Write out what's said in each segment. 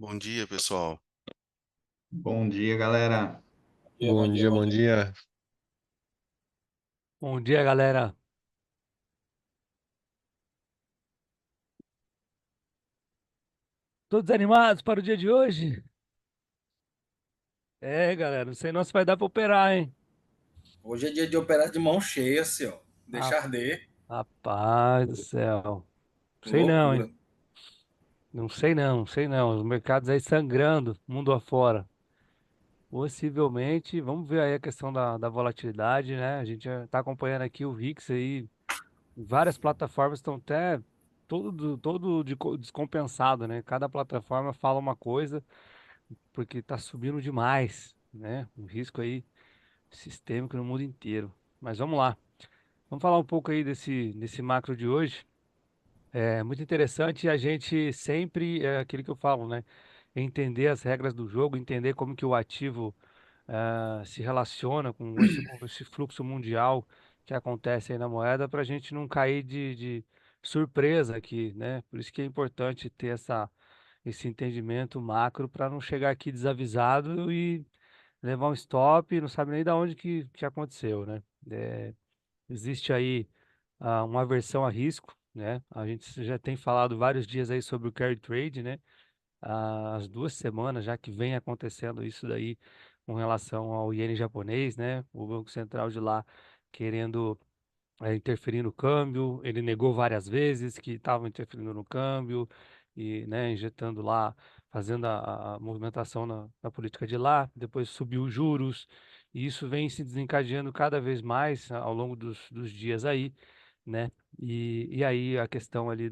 Bom dia, pessoal. Bom dia, galera. Bom dia, bom dia. Bom dia, galera. Todos animados para o dia de hoje? Galera, não sei não se vai dar para operar, hein? Hoje é dia de operar de mão cheia, assim, ó. Ah, Deixa arder. rapaz do céu. Sei não, hein? Loucura. Não sei não, não sei não. Os mercados aí sangrando, mundo afora. Possivelmente, vamos ver aí a questão da volatilidade, né? A gente já está acompanhando aqui o VIX aí. Várias plataformas estão até descompensado, né? Cada plataforma fala uma coisa, porque está subindo demais, né? Um risco aí sistêmico no mundo inteiro. Mas vamos lá. Vamos falar um pouco aí desse macro de hoje. É muito interessante a gente sempre, é aquilo que eu falo, né? Entender as regras do jogo, entender como que o ativo se relaciona com esse fluxo mundial que acontece aí na moeda para a gente não cair de surpresa aqui, né? Por isso que é importante ter esse entendimento macro para não chegar aqui desavisado e levar um stop e não sabe nem da onde que aconteceu, né? É, existe aí uma aversão a risco, né? A gente já tem falado vários dias aí sobre o carry trade, né? As 2 semanas já que vem acontecendo isso daí com relação ao iene japonês, né? O Banco Central de lá querendo interferir no câmbio, ele negou várias vezes que estava interferindo no câmbio e, né, injetando lá, fazendo a movimentação na política de lá, depois subiu os juros, e isso vem se desencadeando cada vez mais ao longo dos dias aí, né? E aí a questão ali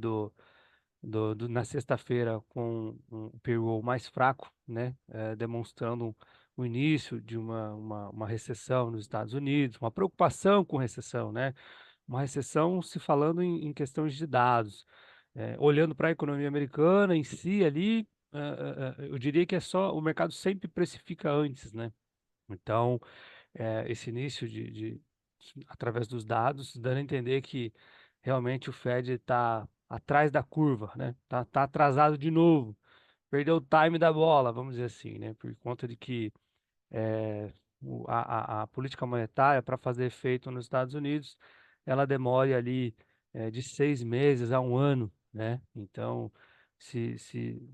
na sexta-feira com um payroll mais fraco, né, demonstrando o início de uma recessão nos Estados Unidos, uma preocupação com recessão, né, uma recessão se falando em questões de dados. Olhando para a economia americana em si ali, eu diria que é só, o mercado sempre precifica antes, né? Então, esse início através dos dados, dando a entender que realmente o Fed está atrás da curva, né? Tá atrasado de novo, perdeu o time da bola, vamos dizer assim, né? Por conta de que a política monetária para fazer efeito nos Estados Unidos, ela demora ali de 6 meses a um ano, né? Então,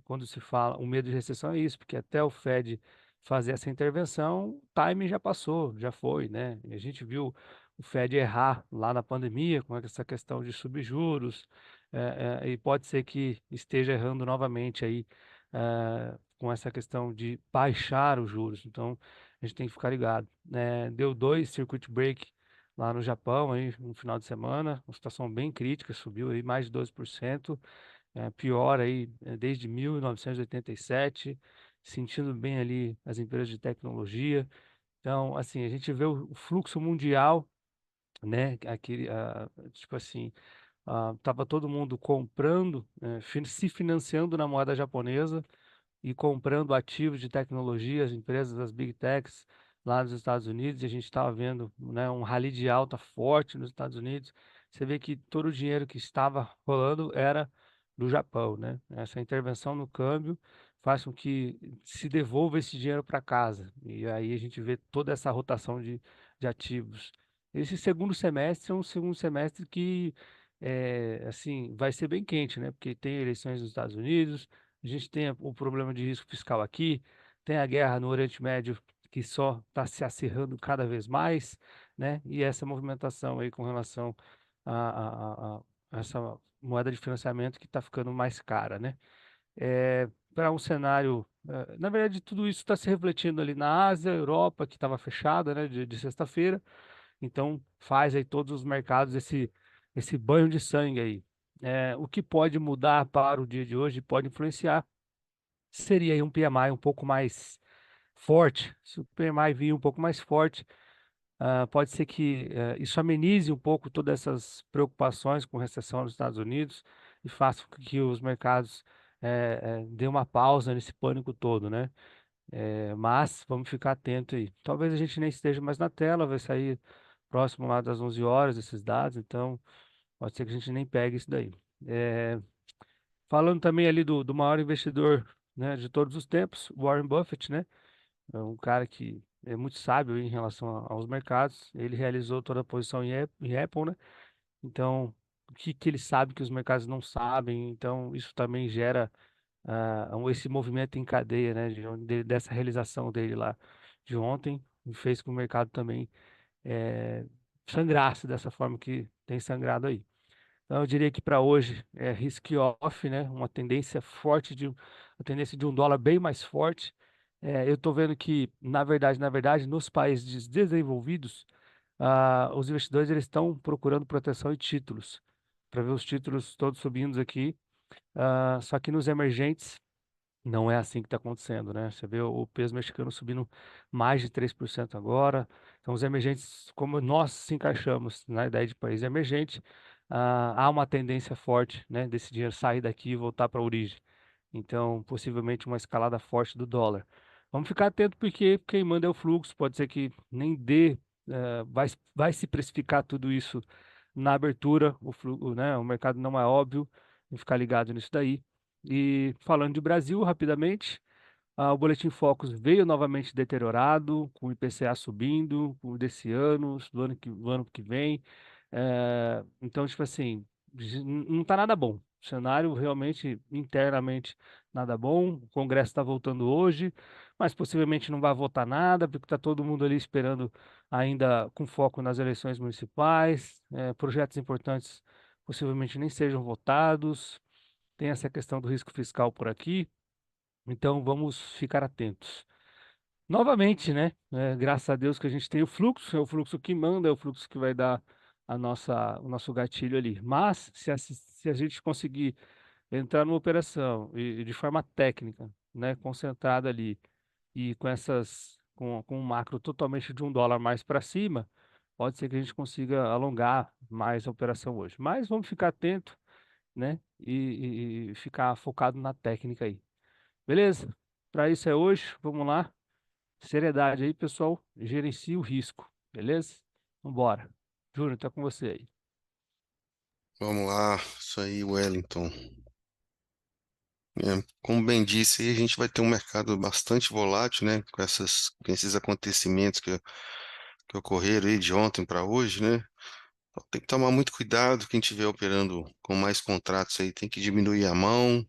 quando se fala, o medo de recessão é isso, porque até o Fed fazer essa intervenção, o time já passou, já foi, né? E a gente viu o Fed errar lá na pandemia com essa questão de subjuros, e pode ser que esteja errando novamente aí com essa questão de baixar os juros. Então, a gente tem que ficar ligado, né? Deu dois circuit break lá no Japão aí no final de semana, uma situação bem crítica, subiu aí mais de 12%, pior aí desde 1987, sentindo bem ali as empresas de tecnologia. Então, assim, a gente vê o fluxo mundial, né? Aquele, tipo assim, tava todo mundo comprando, se financiando na moeda japonesa e comprando ativos de tecnologia, as empresas das Big Techs lá nos Estados Unidos, e a gente estava vendo, né, um rally de alta forte nos Estados Unidos. Você vê que todo o dinheiro que estava rolando era do Japão, né? Essa intervenção no câmbio faz com que se devolva esse dinheiro para casa. E aí a gente vê toda essa rotação de ativos. Esse segundo semestre é um segundo semestre que assim, vai ser bem quente, né? Porque tem eleições nos Estados Unidos, a gente tem o problema de risco fiscal aqui, tem a guerra no Oriente Médio que só está se acirrando cada vez mais, né? E essa movimentação aí com relação a essa moeda de financiamento que está ficando mais cara, né? Para um cenário, na verdade, tudo isso está se refletindo ali na Ásia, Europa, que estava fechada, né, de sexta-feira, então faz aí todos os mercados esse banho de sangue aí. O que pode mudar para o dia de hoje, pode influenciar, seria aí um PMI um pouco mais forte. Se o PMI vir um pouco mais forte, pode ser que isso amenize um pouco todas essas preocupações com recessão nos Estados Unidos e faça com que os mercados dêem uma pausa nesse pânico todo, né? Mas vamos ficar atento aí. Talvez a gente nem esteja mais na tela, vai sair próximo lá das 11 horas esses dados, então pode ser que a gente nem pegue isso daí. Falando também ali do maior investidor né, de todos os tempos, Warren Buffett, né? É um cara que é muito sábio em relação aos mercados. Ele realizou toda a posição em Apple, né? Então, o que que ele sabe que os mercados não sabem? Então, isso também gera esse movimento em cadeia, né? Dessa realização dele lá de ontem, e fez com que o mercado também sangrasse dessa forma que tem sangrado aí. Então, eu diria que para hoje é risk off, né? Uma tendência forte a tendência de um dólar bem mais forte. Eu estou vendo que, na verdade, nos países desenvolvidos, os investidores eles estão procurando proteção em títulos, para ver os títulos todos subindo aqui. Só que nos emergentes não é assim que está acontecendo, né? Você vê o peso mexicano subindo mais de 3% agora. Então, os emergentes, como nós se encaixamos na ideia de país emergente, há uma tendência forte, né, desse dinheiro sair daqui e voltar para a origem. Então, possivelmente uma escalada forte do dólar. Vamos ficar atento porque quem manda é o fluxo. Pode ser que nem dê, vai se precificar tudo isso na abertura. Né, o mercado não é óbvio, e ficar ligado nisso daí. E falando de Brasil, rapidamente, o Boletim Focus veio novamente deteriorado, com o IPCA subindo, o desse ano, do ano que vem. Então, tipo assim, não está nada bom. O cenário realmente, internamente, nada bom. O Congresso está voltando hoje, mas possivelmente não vai votar nada, porque está todo mundo ali esperando ainda com foco nas eleições municipais. Projetos importantes possivelmente nem sejam votados. Tem essa questão do risco fiscal por aqui, então vamos ficar atentos. Novamente, né? Graças a Deus que a gente tem o fluxo, é o fluxo que manda, é o fluxo que vai dar o nosso gatilho ali. Mas se a gente conseguir entrar numa operação e de forma técnica, né, concentrada ali e com um macro totalmente de um dólar mais para cima, pode ser que a gente consiga alongar mais a operação hoje. Mas vamos ficar atento, né? E ficar focado na técnica aí. Beleza? Para isso é hoje. Vamos lá. Seriedade aí, pessoal. Gerencie o risco. Beleza? Vambora. Júnior, tá com você aí. Vamos lá, isso aí, Wellington. Como bem disse, aí a gente vai ter um mercado bastante volátil, né? Com esses acontecimentos que ocorreram aí de ontem para hoje, né? Então, tem que tomar muito cuidado. Quem estiver operando com mais contratos aí tem que diminuir a mão.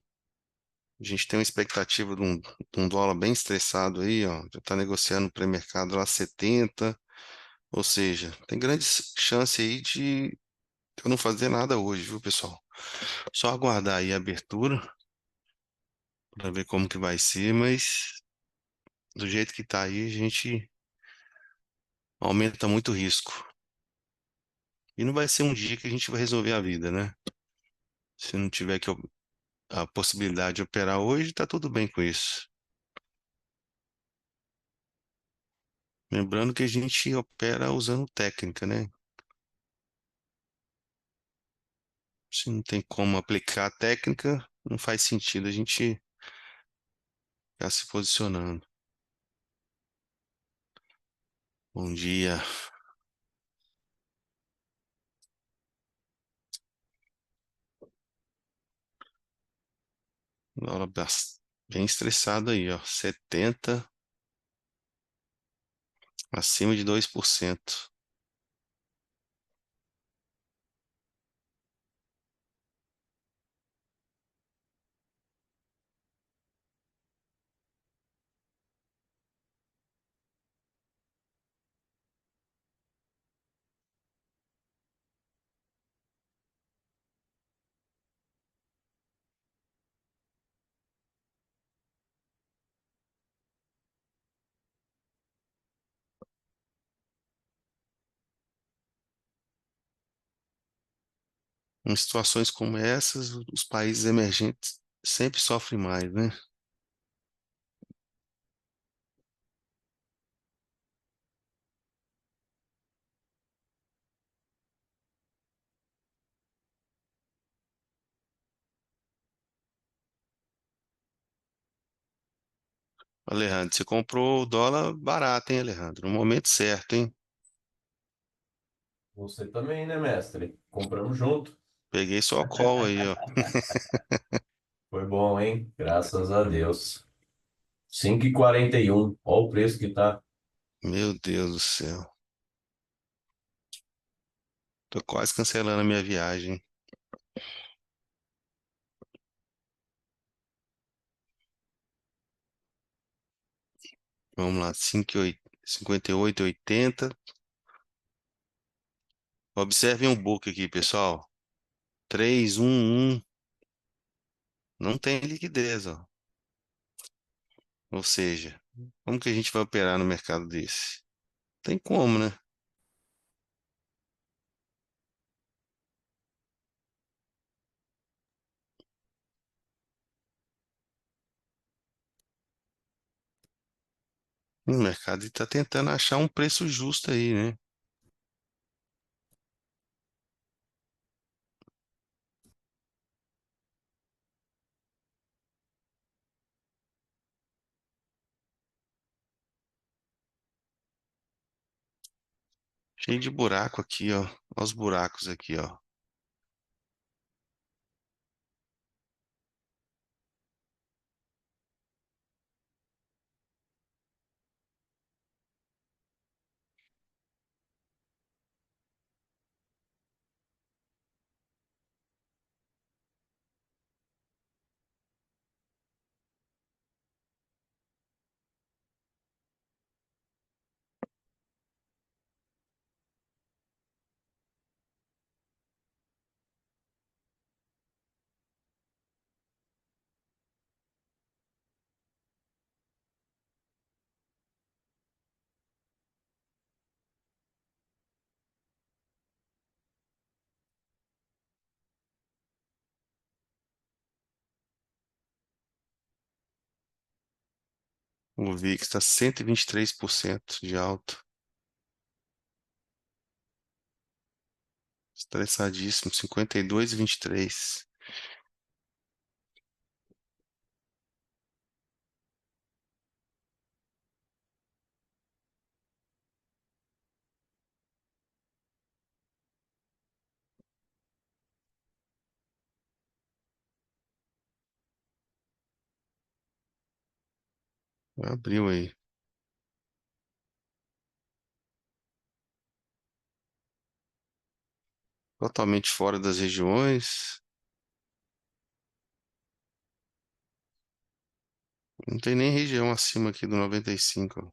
A gente tem uma expectativa de um dólar bem estressado aí, ó. Já está negociando no pré-mercado lá 70. Ou seja, tem grande chance aí de eu não fazer nada hoje, viu, pessoal? Só aguardar aí a abertura para ver como que vai ser, mas do jeito que tá aí, a gente aumenta muito o risco. E não vai ser um dia que a gente vai resolver a vida, né? Se não tiver a possibilidade de operar hoje, tá tudo bem com isso. Lembrando que a gente opera usando técnica, né? Se não tem como aplicar a técnica, não faz sentido a gente ficar se posicionando. Bom dia. Dólar bem estressado aí, ó. 70 acima de 2%. Em situações como essas, os países emergentes sempre sofrem mais, né? Alejandro, você comprou o dólar barato, hein, Alejandro? No momento certo, hein? Você também, né, mestre? Compramos junto. Peguei só a call aí, ó. Foi bom, hein? Graças a Deus. 5,41. Olha o preço que tá. Meu Deus do céu. Tô quase cancelando a minha viagem. Vamos lá, 58,80. Observem o book aqui, pessoal. 311. Não tem liquidez, ó. Ou seja, como que a gente vai operar no mercado desse? Tem como, né? O mercado está tentando achar um preço justo aí, né? Cheio de buraco aqui, ó. Olha os buracos aqui, ó. O VIX está 123% de alta. Estressadíssimo, 52,23. Abriu aí. Totalmente fora das regiões. Não tem nem região acima aqui do 95.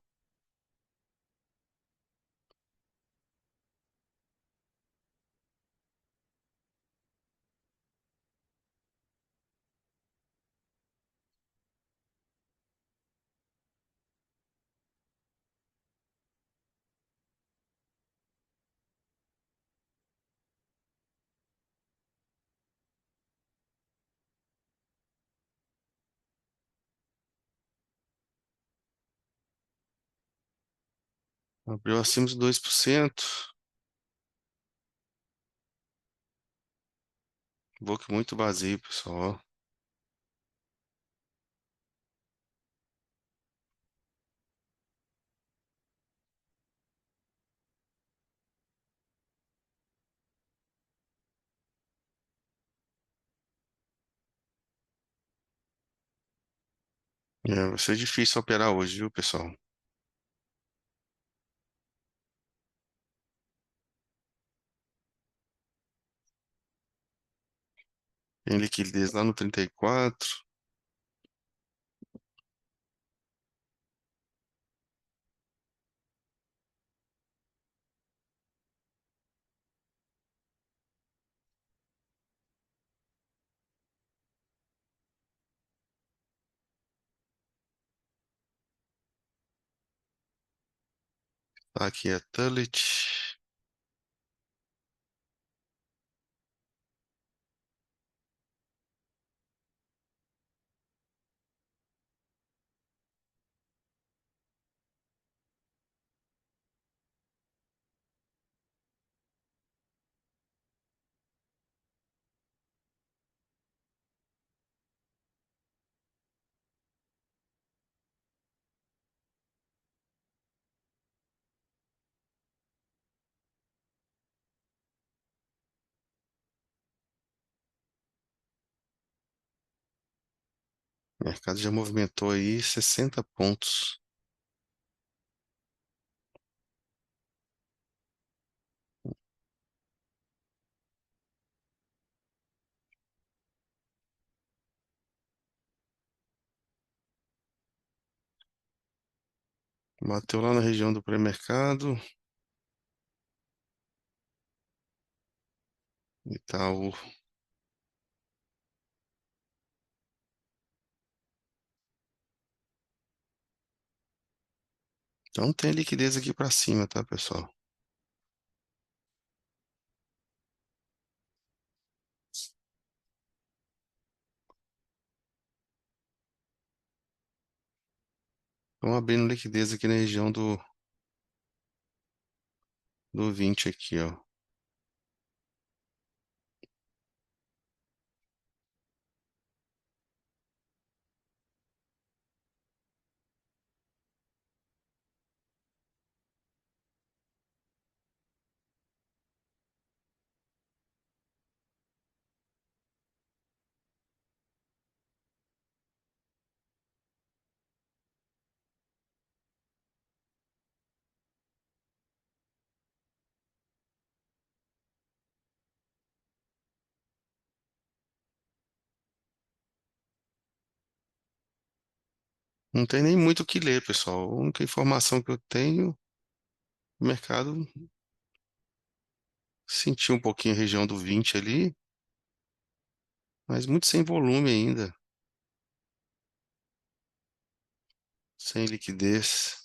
Abriu acima de 2%. Book muito vazio, pessoal. Vai ser difícil operar hoje, viu, pessoal? Tem liquidez lá no 34. Aqui é Tullet. O mercado já movimentou aí 60 pontos. Bateu lá na região do pré-mercado. Itaú. Então tem liquidez aqui para cima, tá, pessoal? Estão abrindo liquidez aqui na região do 20 aqui, ó. Não tem nem muito o que ler, pessoal. A única informação que eu tenho, o mercado sentiu um pouquinho a região do 20 ali, mas muito sem volume ainda, sem liquidez.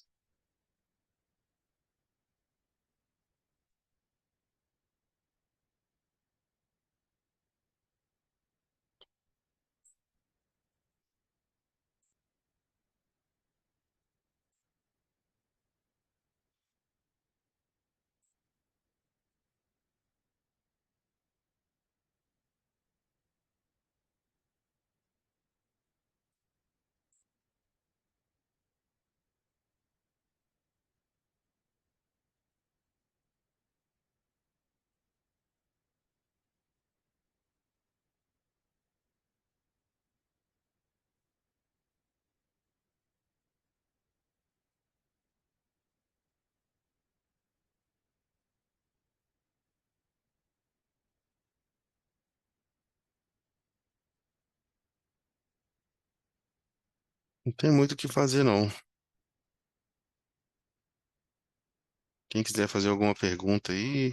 Não tem muito o que fazer, não. Quem quiser fazer alguma pergunta aí,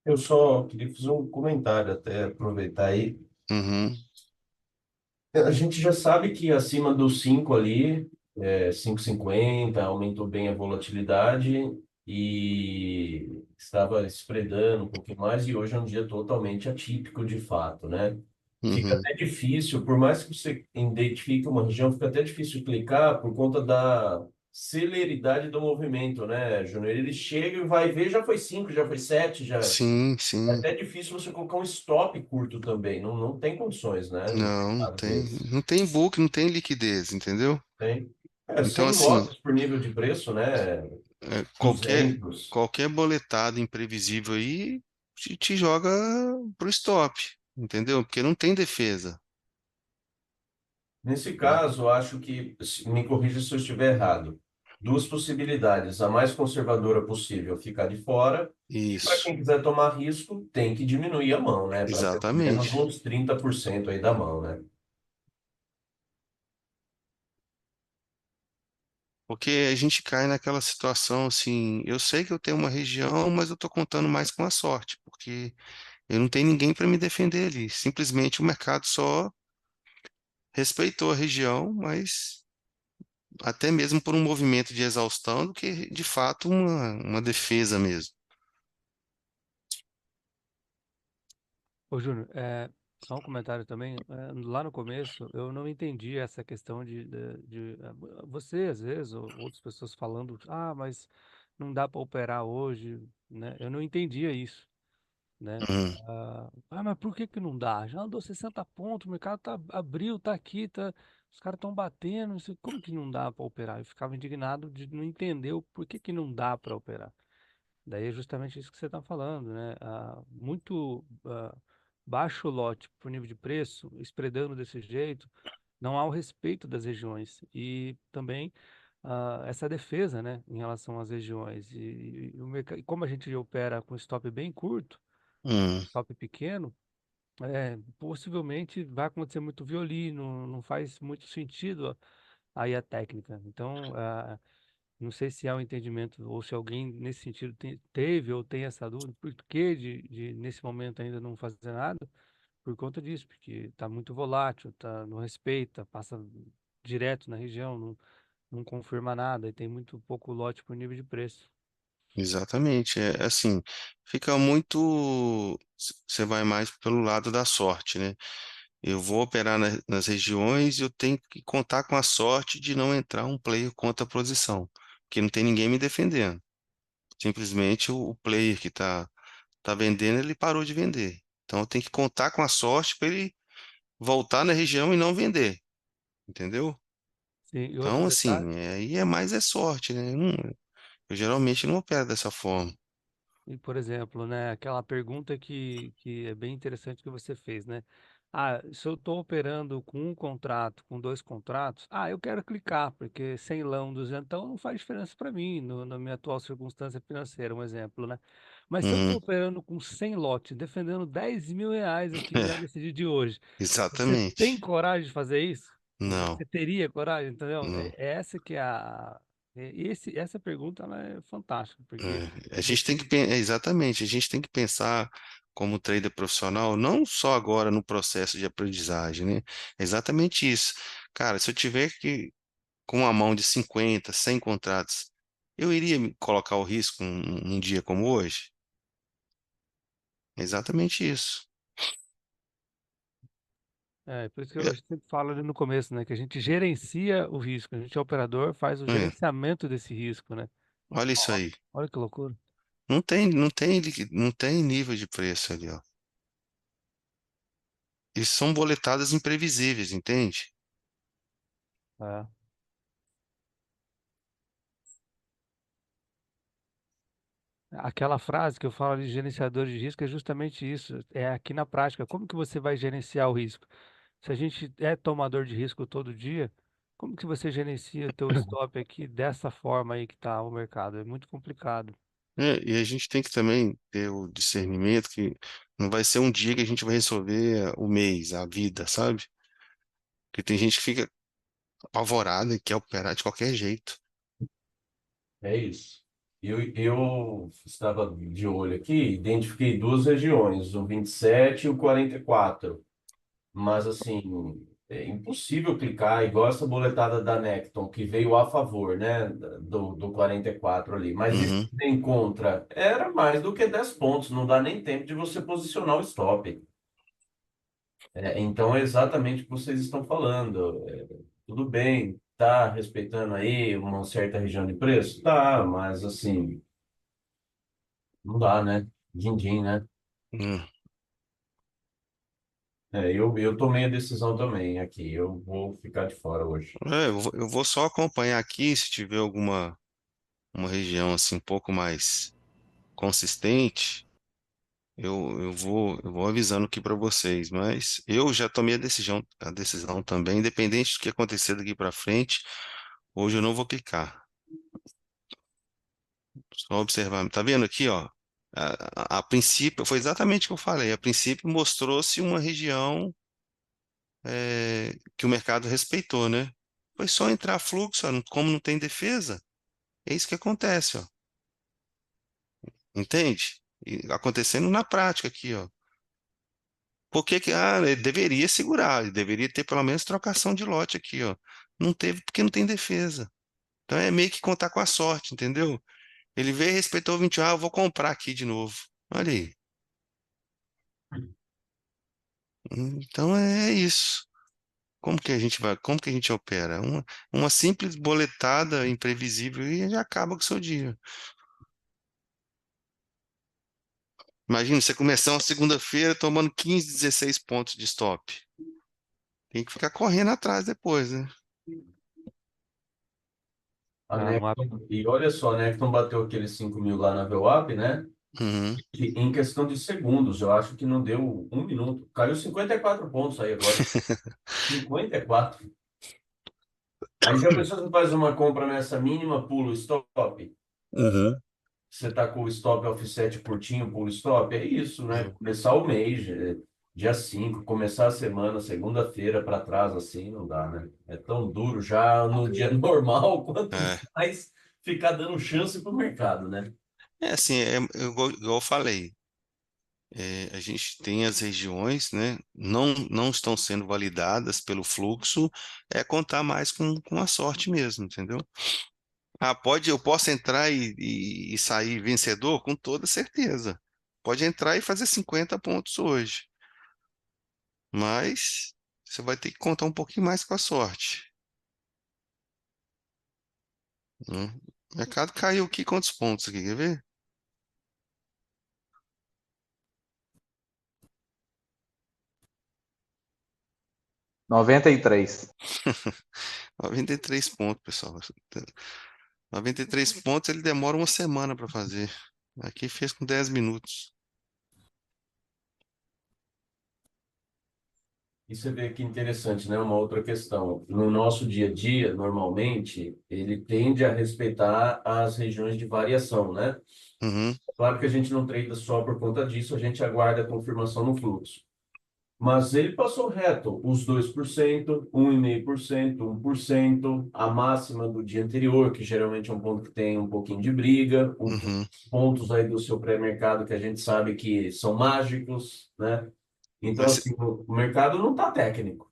Eu só queria fazer um comentário até, aproveitar aí. uhum, A gente já sabe que acima dos 5 ali, 5,50, aumentou bem a volatilidade e estava spreadando um pouquinho mais e hoje é um dia totalmente atípico de fato, né? Fica uhum. até difícil, por mais que você identifique uma região, fica até difícil clicar por conta da celeridade do movimento, né, Júnior? Ele chega e vai ver, já foi 5, já foi 7, já... Sim, É sim. até difícil você colocar um stop curto também, não tem condições, né? Num Não, não mercado tem. desse. Não tem book, não tem liquidez, entendeu? Tem. Então, 100 assim, lotes por nível de preço, né? qualquer, 200. qualquer boletada imprevisível aí te joga pro stop, entendeu? Porque não tem defesa. Nesse caso, eu acho que, me corrija se eu estiver errado, duas possibilidades. A mais conservadora possível, ficar de fora. E para Isso, quem quiser tomar risco, tem que diminuir a mão, né? Para pelo menos exatamente. uns 30% aí da mão, né? Porque a gente cai naquela situação assim, eu sei que eu tenho uma região, mas eu tô contando mais com a sorte, porque eu não tenho ninguém para me defender ali. Simplesmente o mercado só respeitou a região, mas até mesmo por um movimento de exaustão do que de fato uma defesa mesmo. Ô, Júnior, só um comentário também. Lá no começo, eu não entendi essa questão você, às vezes, ou outras pessoas falando, mas não dá para operar hoje, né? Eu não entendia isso, né? Uhum. Mas por que que não dá? Já andou 60 pontos, o mercado abriu, tá aqui, os caras estão batendo, como que não dá para operar? Eu ficava indignado de não entender o por que que não dá para operar. Daí é justamente isso que você está falando, né? Muito baixo lote por nível de preço, spreadando desse jeito, não há o respeito das regiões e também essa defesa, né, em relação às regiões. E como a gente opera com stop bem curto, Hum, stop pequeno, possivelmente vai acontecer muito violino, não faz muito sentido aí a técnica. Então, não sei se há um entendimento ou se alguém nesse sentido teve ou tem essa dúvida, por que nesse momento ainda não fazer nada? Por conta disso, porque está muito volátil, não respeita, passa direto na região, não confirma nada e tem muito pouco lote por nível de preço. exatamente. É assim, fica muito. Você vai mais pelo lado da sorte, né? Eu vou operar nas regiões e eu tenho que contar com a sorte de não entrar um player contra a posição, porque não tem ninguém me defendendo. Simplesmente o player que tá vendendo, ele parou de vender. Então eu tenho que contar com a sorte para ele voltar na região e não vender, entendeu? Sim, e outro Então, detalhe. assim, aí é mais é sorte, né? Eu geralmente não opero dessa forma. E, por exemplo, né, aquela pergunta que é bem interessante que você fez, né? Ah, se eu estou operando com um contrato, com dois contratos, eu quero clicar, porque 100 lão, 200 não faz diferença para mim, na minha atual circunstância financeira, um exemplo, né? Mas se eu estou Uhum. operando com 100 lotes, defendendo R$ 10.000 aqui já É, nesse dia de hoje, você tem exatamente. coragem de fazer isso? Não. Você teria coragem, entendeu? Não. É essa que é essa pergunta ela é fantástica, porque A gente tem que, você. exatamente, a gente tem que pensar como trader profissional, não só agora no processo de aprendizagem, né? É exatamente isso. Cara, se eu tiver que, com uma mão de 50, 100 contratos, eu iria me colocar o risco num dia como hoje? É exatamente isso. Por isso que É, eu sempre falo ali no começo, né? Que a gente gerencia o risco, a gente é operador, faz o é, gerenciamento desse risco, né? olha isso Ó, aí. olha que loucura. Não tem nível de preço ali, ó. Isso são boletadas imprevisíveis, entende? É. Aquela frase que eu falo de gerenciador de risco é justamente isso. É aqui na prática. Como que você vai gerenciar o risco? Se a gente é tomador de risco todo dia, como que você gerencia teu stop aqui dessa forma aí que tá o mercado? É muito complicado. E a gente tem que também ter o discernimento que não vai ser um dia que a gente vai resolver o mês, a vida, sabe? Porque tem gente que fica apavorada e quer operar de qualquer jeito. É isso. Eu estava de olho aqui, identifiquei duas regiões, o 27 e o 44. Mas, assim, é impossível clicar, igual essa boletada da Necton, que veio a favor, né, do 44 ali. Mas esse Uhum. que vem contra era mais do que 10 pontos, não dá nem tempo de você posicionar o stop. Então, é exatamente o que vocês estão falando. Tudo bem, tá respeitando aí uma certa região de preço? Tá, mas, assim, não dá, né? Din-din, né? Hum. Eu tomei a decisão também aqui. Eu vou ficar de fora hoje. Eu vou só acompanhar aqui se tiver alguma uma região assim um pouco mais consistente. Eu vou avisando aqui para vocês, mas eu já tomei a decisão também, independente do que acontecer daqui para frente, hoje eu não vou clicar. Só observar. Tá vendo aqui, ó? A princípio, foi exatamente o que eu falei. A princípio mostrou-se uma região que o mercado respeitou, né? Foi só entrar fluxo, ó, como não tem defesa, é isso que acontece, ó. Entende? E acontecendo na prática aqui, ó. Por que que, ele deveria segurar, ele deveria ter pelo menos trocação de lote aqui, ó. Não teve porque não tem defesa. Então é meio que contar com a sorte, entendeu? Ele veio e respeitou o 21, eu vou comprar aqui de novo. Olha aí. Então é isso. Como que a gente opera? Uma simples boletada imprevisível e já acaba com o seu dia. Imagina você começar uma segunda-feira tomando 15, 16 pontos de stop. Tem que ficar correndo atrás depois, né? A no app. Necton, e olha só, a Necton bateu aqueles 5 mil lá na VWAP, né? Uhum. E em questão de segundos, eu acho que não deu um minuto. Caiu 54 pontos aí agora. 54. Aí já pensou que você faz uma compra nessa mínima, pula o stop? Uhum. Você tá com o stop offset curtinho, pulo stop, é isso, né? Uhum. Começar o mês, dia 5, começar a semana, segunda-feira para trás, assim, não dá, né? É tão duro já no dia normal, quanto É. mais ficar dando chance pro mercado, né? É assim, igual eu falei, a gente tem as regiões, né? Não estão sendo validadas pelo fluxo, é contar mais com a sorte mesmo, entendeu? Eu posso entrar e sair vencedor com toda certeza. Pode entrar e fazer 50 pontos hoje, mas você vai ter que contar um pouquinho mais com a sorte, né? O mercado caiu aqui quantos pontos aqui, quer ver? 93. 93 pontos, pessoal. 93 pontos ele demora uma semana para fazer. Aqui fez com 10 minutos. E você vê que interessante, né? Uma outra questão. No nosso dia a dia, normalmente, ele tende a respeitar as regiões de variação, né? Uhum, Claro que a gente não trada só por conta disso, a gente aguarda a confirmação no fluxo. Mas ele passou reto, os 2%, 1,5%, 1%, a máxima do dia anterior, que geralmente é um ponto que tem um pouquinho de briga, uhum. pontos aí do seu pré-mercado que a gente sabe que são mágicos, né? Então, Mas, assim, o mercado não está técnico.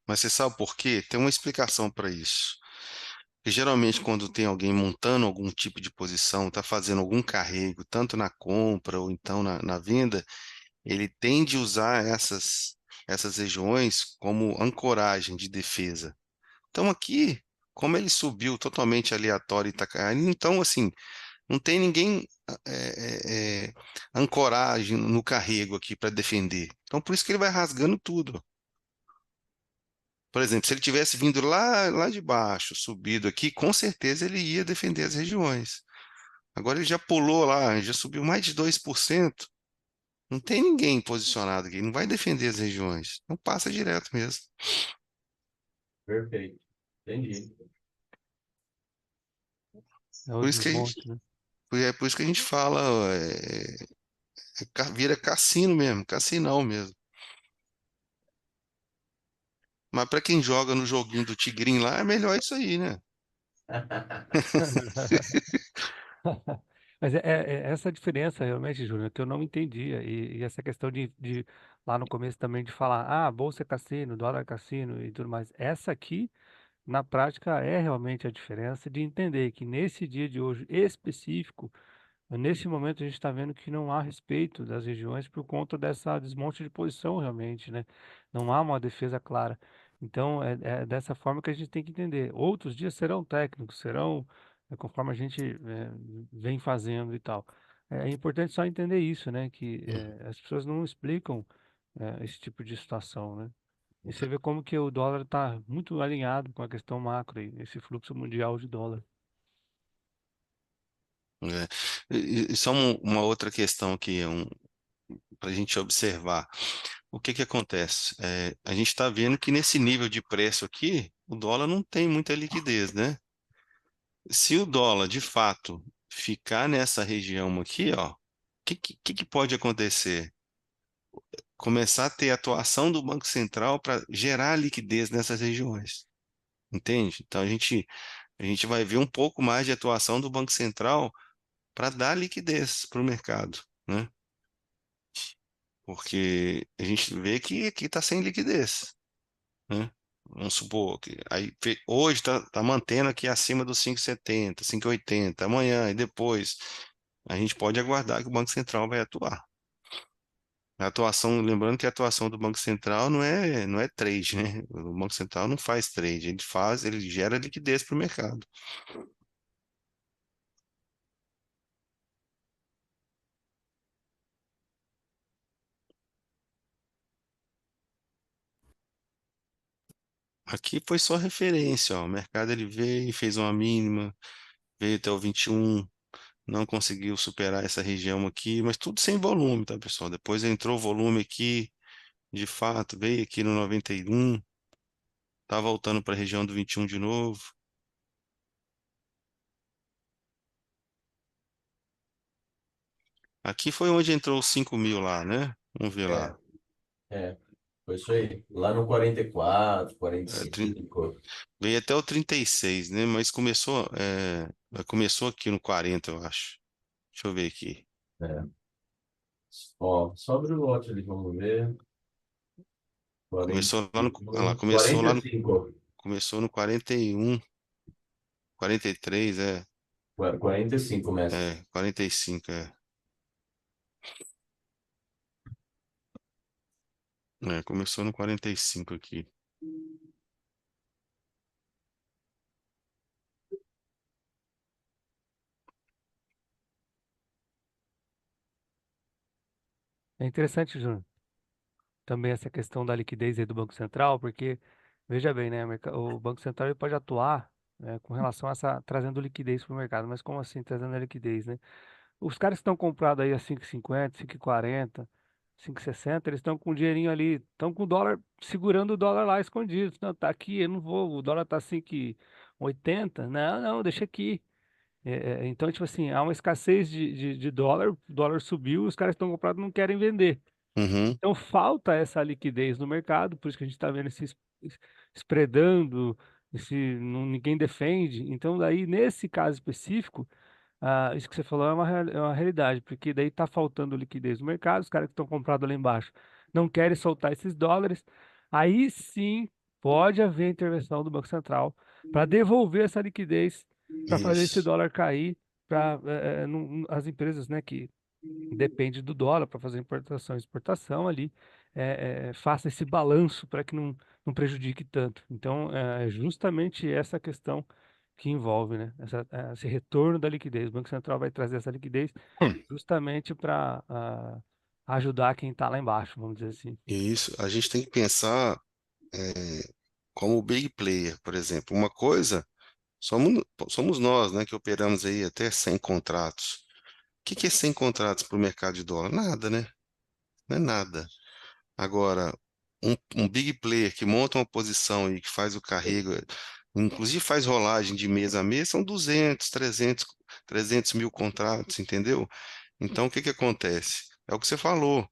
mas você sabe por quê? Tem uma explicação para isso. Porque geralmente, quando tem alguém montando algum tipo de posição, está fazendo algum carrego, tanto na compra ou então na venda, ele tende a usar essas regiões como ancoragem de defesa. Então, aqui, como ele subiu totalmente aleatório e está caindo, então, assim, não tem ninguém ancoragem no carrego aqui para defender. Então, por isso que ele vai rasgando tudo. Por exemplo, se ele tivesse vindo lá de baixo, subido aqui, com certeza ele ia defender as regiões. Agora ele já pulou lá, já subiu mais de 2%. Não tem ninguém posicionado aqui, não vai defender as regiões. Então passa direto mesmo. Perfeito. Entendi. É o Por isso que a gente, desmonte, né? é por isso que a gente fala, vira cassino mesmo, cassinão mesmo. Mas para quem joga no joguinho do Tigrinho lá, é melhor isso aí, né? Mas é essa diferença realmente, Júnior, que eu não entendia. E essa questão de lá no começo também de falar, ah, bolsa é cassino, dólar é cassino e tudo mais. Essa aqui, na prática, é realmente a diferença de entender que nesse dia de hoje específico, nesse momento a gente está vendo que não há respeito das regiões por conta dessa desmonte de posição realmente, né? Não há uma defesa clara. Então é dessa forma que a gente tem que entender. Outros dias serão técnicos, serão conforme a gente vem fazendo e tal. É importante só entender isso, né? Que as pessoas não explicam esse tipo de situação, né? E você vê como que o dólar está muito alinhado com a questão macro, aí, esse fluxo mundial de dólar. É. E só uma outra questão aqui, para a gente observar. O que que acontece? A gente está vendo que nesse nível de preço aqui, o dólar não tem muita liquidez, né? Se o dólar, de fato, ficar nessa região aqui, ó, o que pode acontecer? Começar a ter atuação do Banco Central para gerar liquidez nessas regiões, entende? Então a gente vai ver um pouco mais de atuação do Banco Central para dar liquidez para o mercado, né? Porque a gente vê que aqui está sem liquidez, né? Vamos supor que aí hoje está mantendo aqui acima dos 5,70, 5,80, amanhã e depois a gente pode aguardar que o Banco Central vai atuar. A atuação, lembrando que a atuação do Banco Central não é trade, né? O Banco Central não faz trade, ele gera liquidez para o mercado. Aqui foi só referência, ó. O mercado ele veio, fez uma mínima, veio até o 21, não conseguiu superar essa região aqui, mas tudo sem volume, tá, pessoal? Depois entrou volume aqui, de fato, veio aqui no 91, tá voltando para a região do 21 de novo. Aqui foi onde entrou os 5.000 lá, né? Vamos ver É, lá. foi isso aí. Lá no 44, É, 45. veio até o 36, né? Mas começou aqui no 40, eu acho. Deixa eu ver aqui. É. Ó, sobre o lote ali, vamos ver. Começou lá no, ah lá, 41, 45. começou no 41, 43, 45, mestre. 45, começou no 45 aqui. É interessante, Júnior, também essa questão da liquidez aí do Banco Central, porque, veja bem, né, o Banco Central ele pode atuar, com relação a trazendo liquidez para o mercado, mas como assim trazendo a liquidez, né? Os caras que estão comprados aí a 5,50, 5,40, 5,60, eles estão com o dinheirinho ali, estão com o dólar, segurando o dólar lá escondido. Não, tá aqui, eu não vou, o dólar tá 5,80. Não, não, deixa aqui. Então, tipo assim, há uma escassez de dólar, o dólar subiu, os caras que estão comprados não querem vender. Uhum, Então, falta essa liquidez no mercado, por isso que a gente está vendo esse spreadando, ninguém defende. Então, daí, nesse caso específico, isso que você falou é uma realidade, porque daí está faltando liquidez no mercado, os caras que estão comprando lá embaixo não querem soltar esses dólares, aí sim pode haver intervenção do Banco Central para devolver essa liquidez, para fazer esse isso. dólar cair, para as empresas, né, que dependem do dólar para fazer importação e exportação ali, faça esse balanço para que não prejudique tanto. Então, é justamente essa questão que envolve, né? Esse retorno da liquidez. O Banco Central vai trazer essa liquidez Hum. justamente para ajudar quem está lá embaixo, vamos dizer assim. Isso, a gente tem que pensar como big player, por exemplo. Uma coisa, somos nós, né, que operamos aí até 100 contratos. O que que é 100 contratos para o mercado de dólar? Nada, né? Não é nada. Agora, um big player que monta uma posição e que faz o carrego, inclusive faz rolagem de mês a mês, são 200, 300 mil contratos, entendeu? Então, o que que acontece? É o que você falou.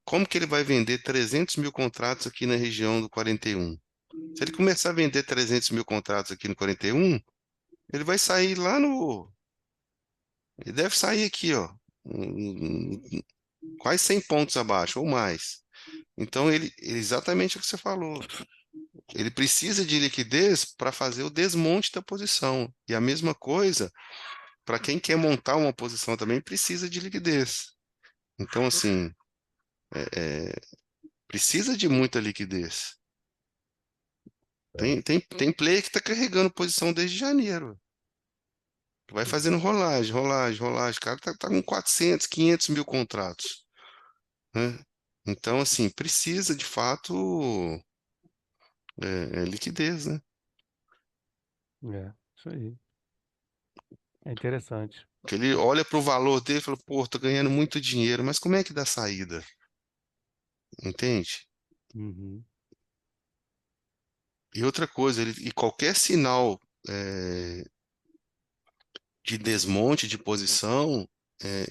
Como que ele vai vender 300 mil contratos aqui na região do 41? Se ele começar a vender 300 mil contratos aqui no 41, ele vai sair lá no. Ele deve sair aqui, ó, quase 100 pontos abaixo ou mais. Então, exatamente o que você falou. Ele precisa de liquidez para fazer o desmonte da posição. E a mesma coisa, para quem quer montar uma posição também, precisa de liquidez. Então, assim, precisa de muita liquidez. Tem player que está carregando posição desde janeiro. Vai fazendo rolagem, rolagem, rolagem. O cara tá com 400, 500 mil contratos, né? Então, assim, precisa de fato liquidez, né? Isso aí. É interessante. Porque ele olha para o valor dele e fala, pô, tô ganhando muito dinheiro, mas como é que dá saída? Entende? Uhum. E outra coisa, e qualquer sinal é, de desmonte de posição,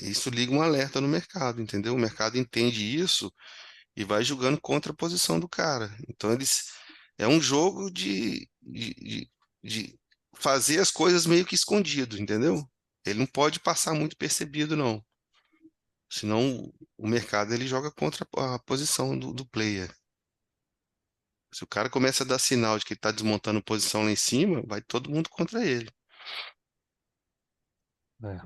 isso liga um alerta no mercado, entendeu? O mercado entende isso e vai julgando contra a posição do cara. Então é um jogo de fazer as coisas meio que escondido, entendeu? Ele não pode passar muito percebido, não. Senão o mercado ele joga contra a posição do player. Se o cara começa a dar sinal de que está desmontando posição lá em cima, vai todo mundo contra ele. É.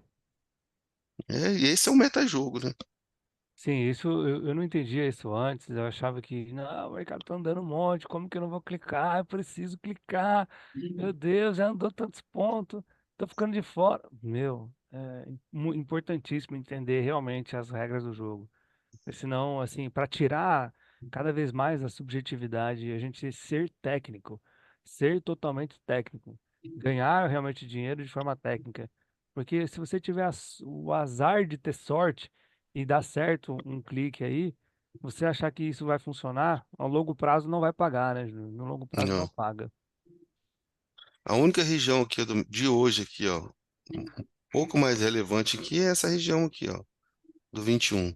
E esse é o metajogo, né? Sim, isso eu não entendia isso antes. Eu achava que, não, o mercado tá andando um monte, como que eu não vou clicar? Eu preciso clicar. Meu Deus, já andou tantos pontos, tô ficando de fora. Meu, é importantíssimo entender realmente as regras do jogo. Porque senão, assim, para tirar cada vez mais a subjetividade e a gente ser técnico, ser totalmente técnico, ganhar realmente dinheiro de forma técnica. Porque se você tiver o azar de ter sorte e dar certo um clique aí, você achar que isso vai funcionar, ao longo prazo não vai pagar, né, Júnior? No longo prazo não Não. paga. A única região aqui de hoje aqui, ó, um pouco mais relevante aqui é essa região aqui, ó, do 21.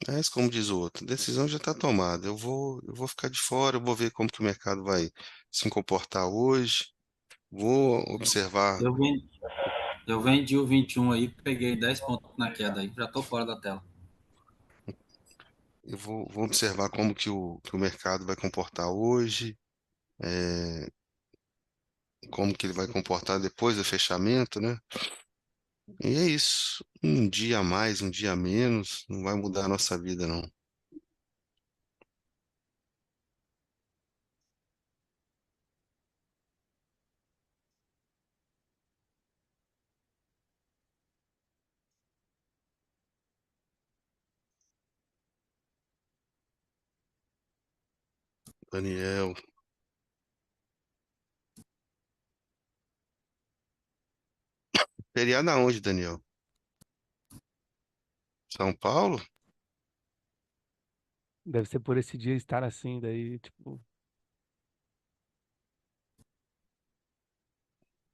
Mas, como diz o outro, a decisão já está tomada. Eu vou ficar de fora, eu vou ver como que o mercado vai se comportar hoje, vou observar, Eu vendi, eu vendi o 21 aí, peguei 10 pontos na queda aí, já tô fora da tela. vou observar como que o mercado vai comportar hoje, é, como que ele vai comportar depois do fechamento, né? E é isso. Um dia a mais, um dia a menos, não vai mudar a nossa vida, não. Daniel. Feriado aonde, Daniel? São Paulo? Deve ser por esse dia estar assim, daí, tipo,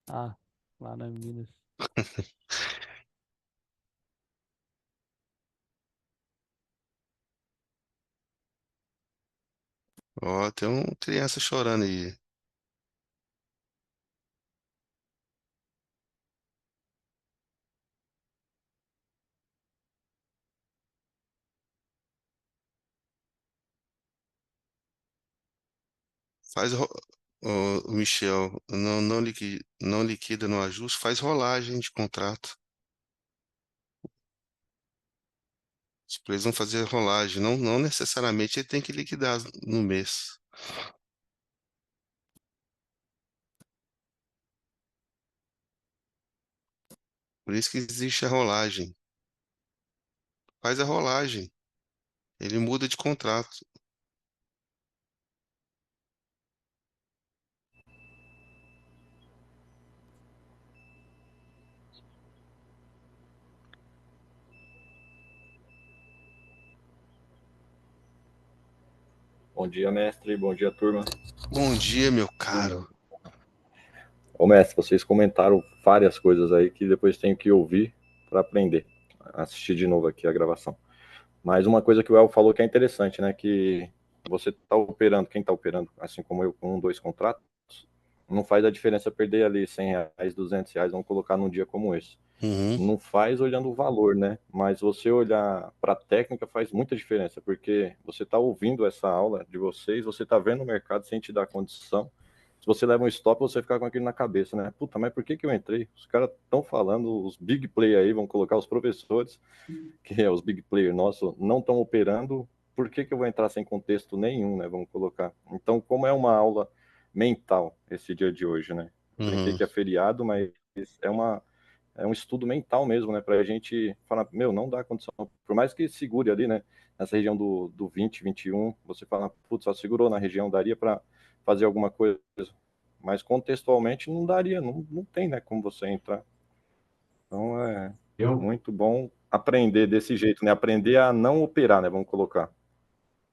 ah, lá na Minas. Ó, tem uma criança chorando aí. Faz, ô, Michel, não liquida no ajuste, faz rolagem de contrato. Os preços vão fazer rolagem, não necessariamente ele tem que liquidar no mês. Por isso que existe a rolagem. Faz a rolagem, ele muda de contrato. Bom dia, mestre. Bom dia, turma. Bom dia, meu caro. Ô, mestre, vocês comentaram várias coisas aí que depois tenho que ouvir para aprender. Assistir de novo aqui a gravação. Mas uma coisa que o El falou que é interessante, né? Que você está operando, quem está operando, assim como eu, com 2 contratos, não faz a diferença perder ali R$ 100, R$ 200, vamos colocar num dia como esse. Uhum, Não faz olhando o valor, né? Mas você olhar para a técnica faz muita diferença, porque você está ouvindo essa aula de vocês, você está vendo o mercado sem te dar condição. Se você leva um stop, você fica com aquilo na cabeça, né? Puta, mas por que eu entrei? Os caras estão falando, os big player aí, vão colocar os professores, que é os big player nossos, não estão operando, por que eu vou entrar sem contexto nenhum, né? Vamos colocar. Então, como é uma aula mental esse dia de hoje, né? Brinquei uhum. que é feriado, mas é um estudo mental mesmo, né? Para a gente falar, meu, não dá condição. Por mais que segure ali, né? Nessa região do 20, 21, você fala, putz, só segurou na região, daria para fazer alguma coisa. Mas contextualmente não daria, não tem, né? Como você entrar. Então é Eu, muito bom aprender desse jeito, né? Aprender a não operar, né? Vamos colocar.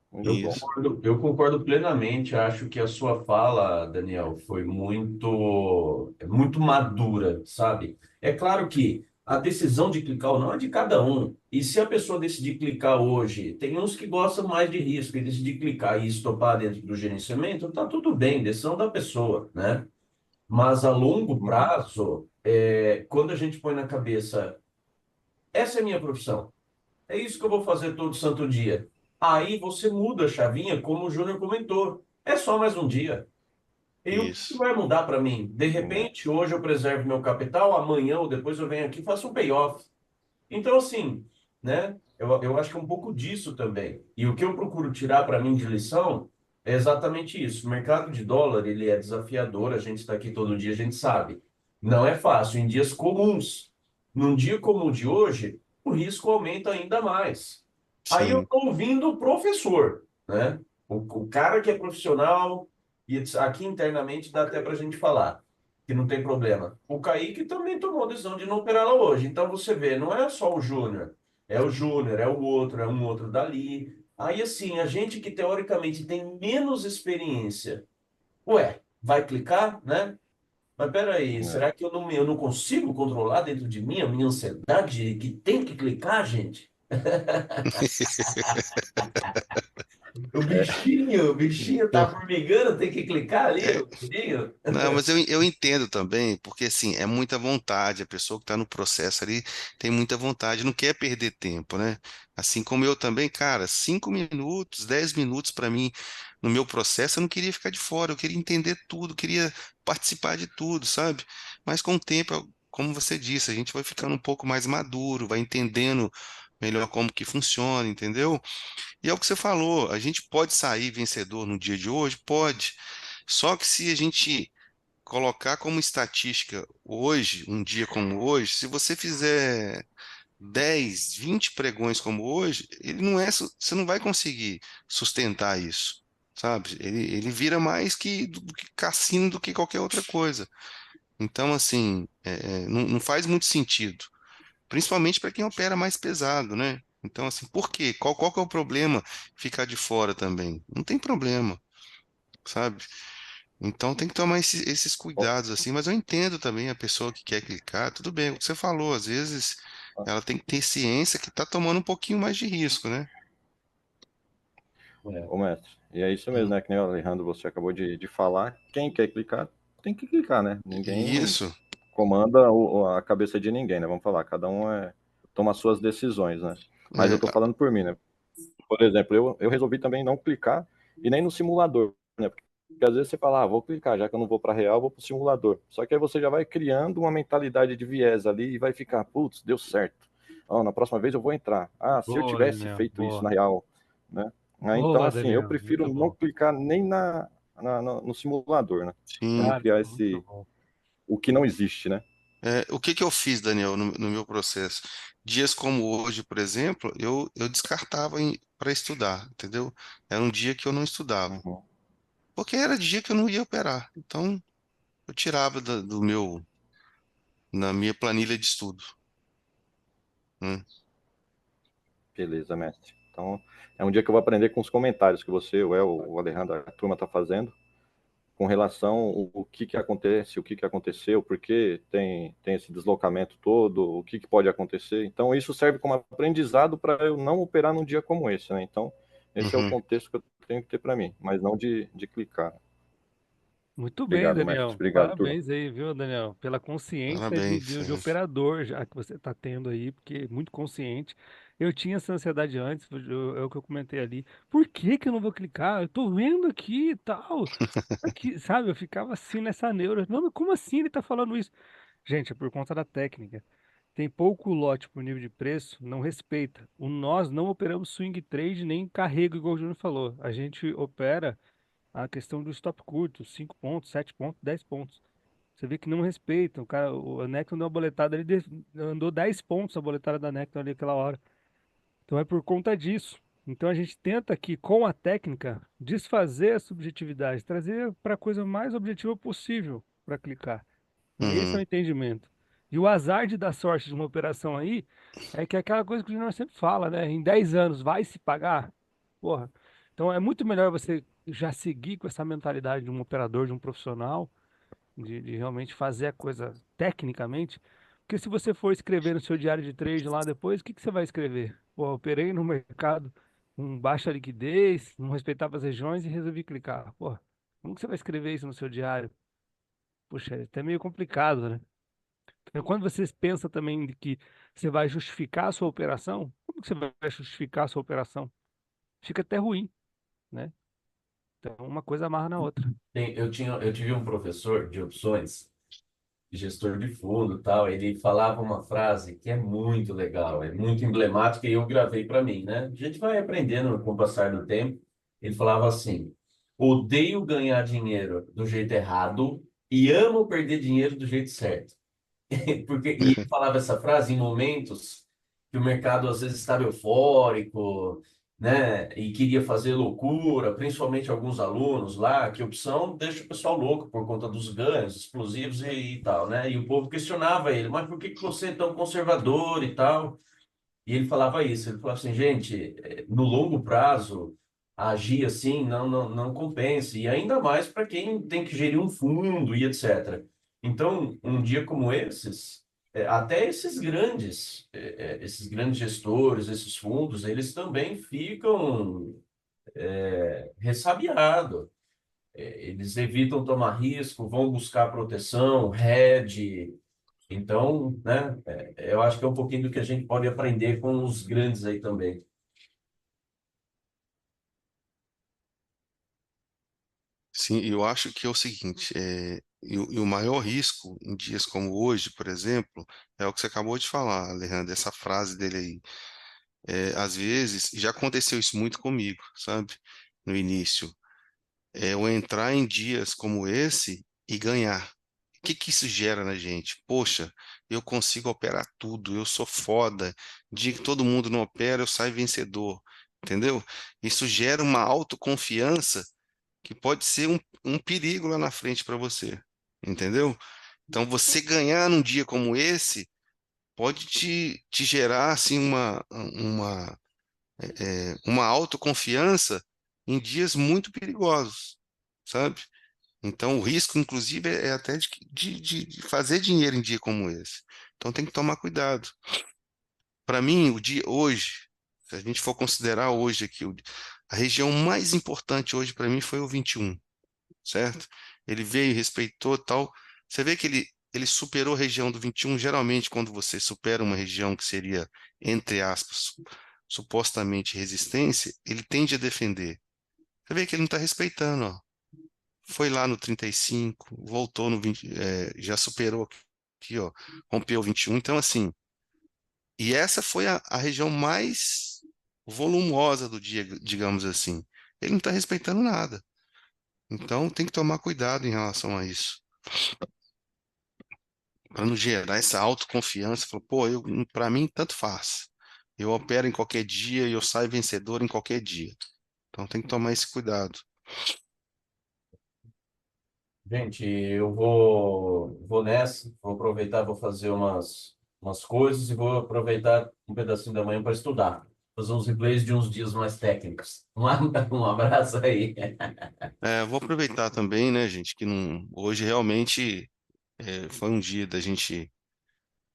Muito Eu bom. Isso. concordo, eu concordo plenamente. Acho que a sua fala, Daniel, foi muito madura, sabe? É claro que a decisão de clicar ou não é de cada um. E se a pessoa decidir clicar hoje, tem uns que gostam mais de risco e decidir clicar e estopar dentro do gerenciamento, tá tudo bem, decisão da pessoa, né? Mas a longo Uhum. prazo, quando a gente põe na cabeça, essa é a minha profissão. É isso que eu vou fazer todo santo dia. Aí você muda a chavinha, como o Júnior comentou. É só mais um dia. E o que Isso. vai mudar para mim? De É. repente, hoje eu preservo meu capital, amanhã ou depois eu venho aqui e faço um payoff. Então, assim, né? Eu acho que é um pouco disso também. E o que eu procuro tirar para mim de lição é exatamente isso. O mercado de dólar, ele é desafiador, a gente está aqui todo dia, a gente sabe. Não é fácil em dias comuns. Num dia como o de hoje, o risco aumenta ainda mais. Aí eu sim. estou ouvindo o professor, né? O cara que é profissional, e aqui internamente dá até para a gente falar, que não tem problema. O Kaique também tomou a decisão de não operar lá hoje. Então você vê, não é só o Júnior, é o outro, é um outro dali. Aí assim, a gente que teoricamente tem menos experiência, ué, vai clicar, né? Mas peraí, É. será que eu não consigo controlar dentro de mim a minha ansiedade que tem que clicar, gente? O bichinho tá formigando, tem que clicar ali, É, o bichinho. não, mas eu entendo também, porque assim, é muita vontade, a pessoa que está no processo ali tem muita vontade, não quer perder tempo, né? Assim como eu também, cara, 5 minutos, 10 minutos para mim no meu processo, eu não queria ficar de fora, eu queria entender tudo, queria participar de tudo, sabe? Mas com o tempo, como você disse, a gente vai ficando um pouco mais maduro, vai entendendo melhor como que funciona, entendeu? E é o que você falou, a gente pode sair vencedor no dia de hoje? Pode. Só que se a gente colocar como estatística hoje, um dia como hoje, se você fizer 10, 20 pregões como hoje, ele não é, você não vai conseguir sustentar isso, sabe? Ele vira mais do que cassino do que qualquer outra coisa. Então, assim, não faz muito sentido, principalmente para quem opera mais pesado, né? Então, assim, por quê? Qual que é o problema ficar de fora também? Não tem problema, sabe? Então tem que tomar esses cuidados assim, mas eu entendo também a pessoa que quer clicar, tudo bem, o que você falou, às vezes ela tem que ter ciência que está tomando um pouquinho mais de risco, né? Ô, mestre, e é isso mesmo, Hum. né? Que nem o Alejandro, você acabou de falar. Quem quer clicar, tem que clicar, né? Ninguém Isso. comanda a cabeça de ninguém, né? Vamos falar, cada um toma as suas decisões, né? Mas eu É, tô falando por mim, né? Por exemplo, eu resolvi também não clicar e nem no simulador, né? Porque às vezes você fala, vou clicar, já que eu não vou para real, vou para o simulador. Só que aí você já vai criando uma mentalidade de viés ali e vai ficar, putz, deu certo. Na próxima vez eu vou entrar. Se eu Boa, tivesse Daniel. feito isso Boa. na real, né? Então, Boa, assim, eu Daniel. prefiro Muito não bom. clicar nem no simulador, né? Para não sim. Cara, criar muito bom. o que não existe, né? O que que eu fiz, Daniel, no meu processo? Dias como hoje, por exemplo, eu descartava para estudar, entendeu? Era um dia que eu não estudava, Uhum. porque era dia que eu não ia operar. Então, eu tirava na minha planilha de estudo, né? Beleza, mestre. Então, é um dia que eu vou aprender com os comentários que você, o El, o Alejandro, a turma tá fazendo, com relação o que que acontece, o que que aconteceu, por que tem esse deslocamento todo, o que que pode acontecer. Então, isso serve como aprendizado para eu não operar num dia como esse, né? Então, esse é o Uhum. contexto que eu tenho que ter para mim, mas não de clicar. Muito bem, Obrigado, mestre. Daniel. Obrigado, turma. Parabéns aí, viu, Daniel? Pela consciência Parabéns. de operador já que você está tendo aí, porque muito consciente. Eu tinha essa ansiedade antes, é o que eu comentei ali. Por que que eu não vou clicar? Eu tô vendo aqui e tal. Aqui, sabe? Eu ficava assim nessa neura. Não, mas como assim ele tá falando isso? Gente, é por conta da técnica. Tem pouco lote por nível de preço, não respeita. Nós não operamos swing trade nem carrego, igual o Júnior falou. A gente opera a questão do stop curto, 5 pontos, 7 pontos, 10 pontos. Você vê que não respeitam. O cara, o Necton deu uma boletada, ele andou 10 pontos a boletada da Necton ali aquela hora. Então é por conta disso. Então a gente tenta aqui, com a técnica, desfazer a subjetividade, trazer para a coisa mais objetiva possível para clicar. Né? Esse é o Uhum. entendimento. E o azar de dar sorte de uma operação aí é que é aquela coisa que o Junior sempre fala, né? Em 10 anos vai se pagar? Porra. Então é muito melhor você já seguir com essa mentalidade de um operador, de um profissional, de realmente fazer a coisa tecnicamente. Porque se você for escrever no seu diário de trade lá depois, o que que você vai escrever? Pô, operei no mercado com baixa liquidez, não respeitava as regiões e resolvi clicar. Pô, como que você vai escrever isso no seu diário? Puxa, é até meio complicado, né? Então, quando você pensa também de que você vai justificar a sua operação, como que você vai justificar a sua operação? Fica até ruim, né? Então, uma coisa amarra na outra. Eu tive um professor de opções, gestor de fundo e tal, ele falava uma frase que é muito legal, é muito emblemática e eu gravei para mim, né? A gente vai aprendendo com o passar do tempo. Ele falava assim: odeio ganhar dinheiro do jeito errado e amo perder dinheiro do jeito certo. E ele falava essa frase em momentos que o mercado às vezes estava eufórico, né? E queria fazer loucura, principalmente alguns alunos lá, que opção deixa o pessoal louco por conta dos ganhos explosivos e tal, né? E o povo questionava ele, mas por que que você é tão conservador e tal? E ele falava isso, ele falava assim, gente, no longo prazo, agir assim não compensa, e ainda mais para quem tem que gerir um fundo e etc. Então, um dia como esses, até esses grandes gestores, esses fundos, eles também ficam ressabiados. Eles evitam tomar risco, vão buscar proteção, hedge. Então, né, eu acho que é um pouquinho do que a gente pode aprender com os grandes aí também. Sim, eu acho que é o seguinte, e o maior risco em dias como hoje, por exemplo, é o que você acabou de falar, Alejandro, essa frase dele aí. Às vezes, já aconteceu isso muito comigo, sabe? No início, eu entrar em dias como esse e ganhar. O que que isso gera na gente? Poxa, eu consigo operar tudo, eu sou foda. Dia que todo mundo não opera, eu saio vencedor, entendeu? Isso gera uma autoconfiança que pode ser um perigo lá na frente para você, entendeu? Então, você ganhar num dia como esse pode te gerar assim uma autoconfiança em dias muito perigosos, sabe? Então, o risco, inclusive, é até de fazer dinheiro em dia como esse. Então, tem que tomar cuidado. Para mim, o dia hoje, se a gente for considerar hoje aqui, a região mais importante hoje para mim foi o 21, certo? Ele veio, respeitou tal. Você vê que ele superou a região do 21. Geralmente, quando você supera uma região que seria, entre aspas, supostamente resistência, ele tende a defender. Você vê que ele não está respeitando, ó. Foi lá no 35, voltou no 20, já superou aqui, ó, rompeu o 21. Então, assim, e essa foi a região mais volumosa do dia, digamos assim. Ele não está respeitando nada. Então, tem que tomar cuidado em relação a isso. Para não gerar essa autoconfiança, falou, pô, para mim tanto faz. Eu opero em qualquer dia e eu saio vencedor em qualquer dia. Então tem que tomar esse cuidado. Gente, vou nessa, vou aproveitar, vou fazer umas coisas e vou aproveitar um pedacinho da manhã para estudar. Fazer uns replays de uns dias mais técnicos. Um abraço aí. Vou aproveitar também, né, gente, que não, hoje realmente foi um dia da gente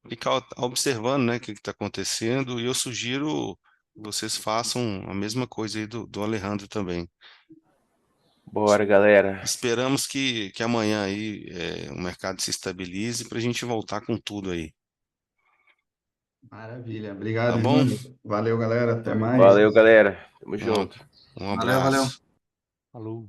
ficar observando, né, o que está acontecendo, e eu sugiro que vocês façam a mesma coisa aí do Alejandro também. Bora, galera. Esperamos que amanhã aí o mercado se estabilize para a gente voltar com tudo aí. Maravilha. Tá Obrigado, bom? Júnior. Valeu, galera. Até mais. Valeu, galera. Tamo Um, junto. um Valeu, valeu. abraço. Falou.